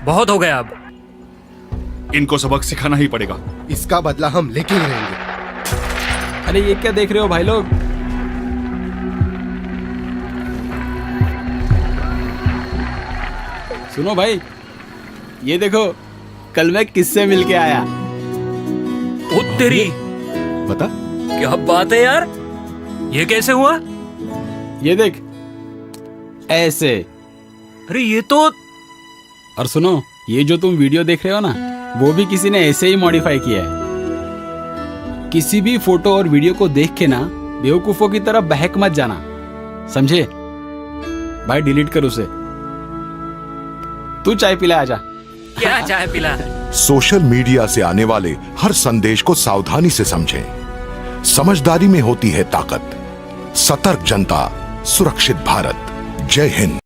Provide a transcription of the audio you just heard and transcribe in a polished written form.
बहुत हो गया अब। इनको सबक सिखाना ही पड़ेगा। इसका बदला हम लेके ही रहेंगे। अरे ये क्या देख रहे हो भाई लोग? सुनो भाई, ये देखो कल मैं किससे मिलके आया। ओ तेरी, बता। क्या बात है यार, ये कैसे हुआ? ये देख ऐसे। अरे ये तो और सुनो, ये जो तुम वीडियो देख रहे हो ना, वो भी किसी ने ऐसे ही मॉडिफाई किया है। किसी भी फोटो और वीडियो को देख के ना बेवकूफों की तरह बहक मत जाना, समझे भाई? डिलीट कर उसे। तू चाय पिला आजा। क्या चाय पिला? सोशल मीडिया से आने वाले हर संदेश को सावधानी से समझें। समझदारी में होती है ताकत। सतर्क जनता, सुरक्षित भारत। जय हिंद।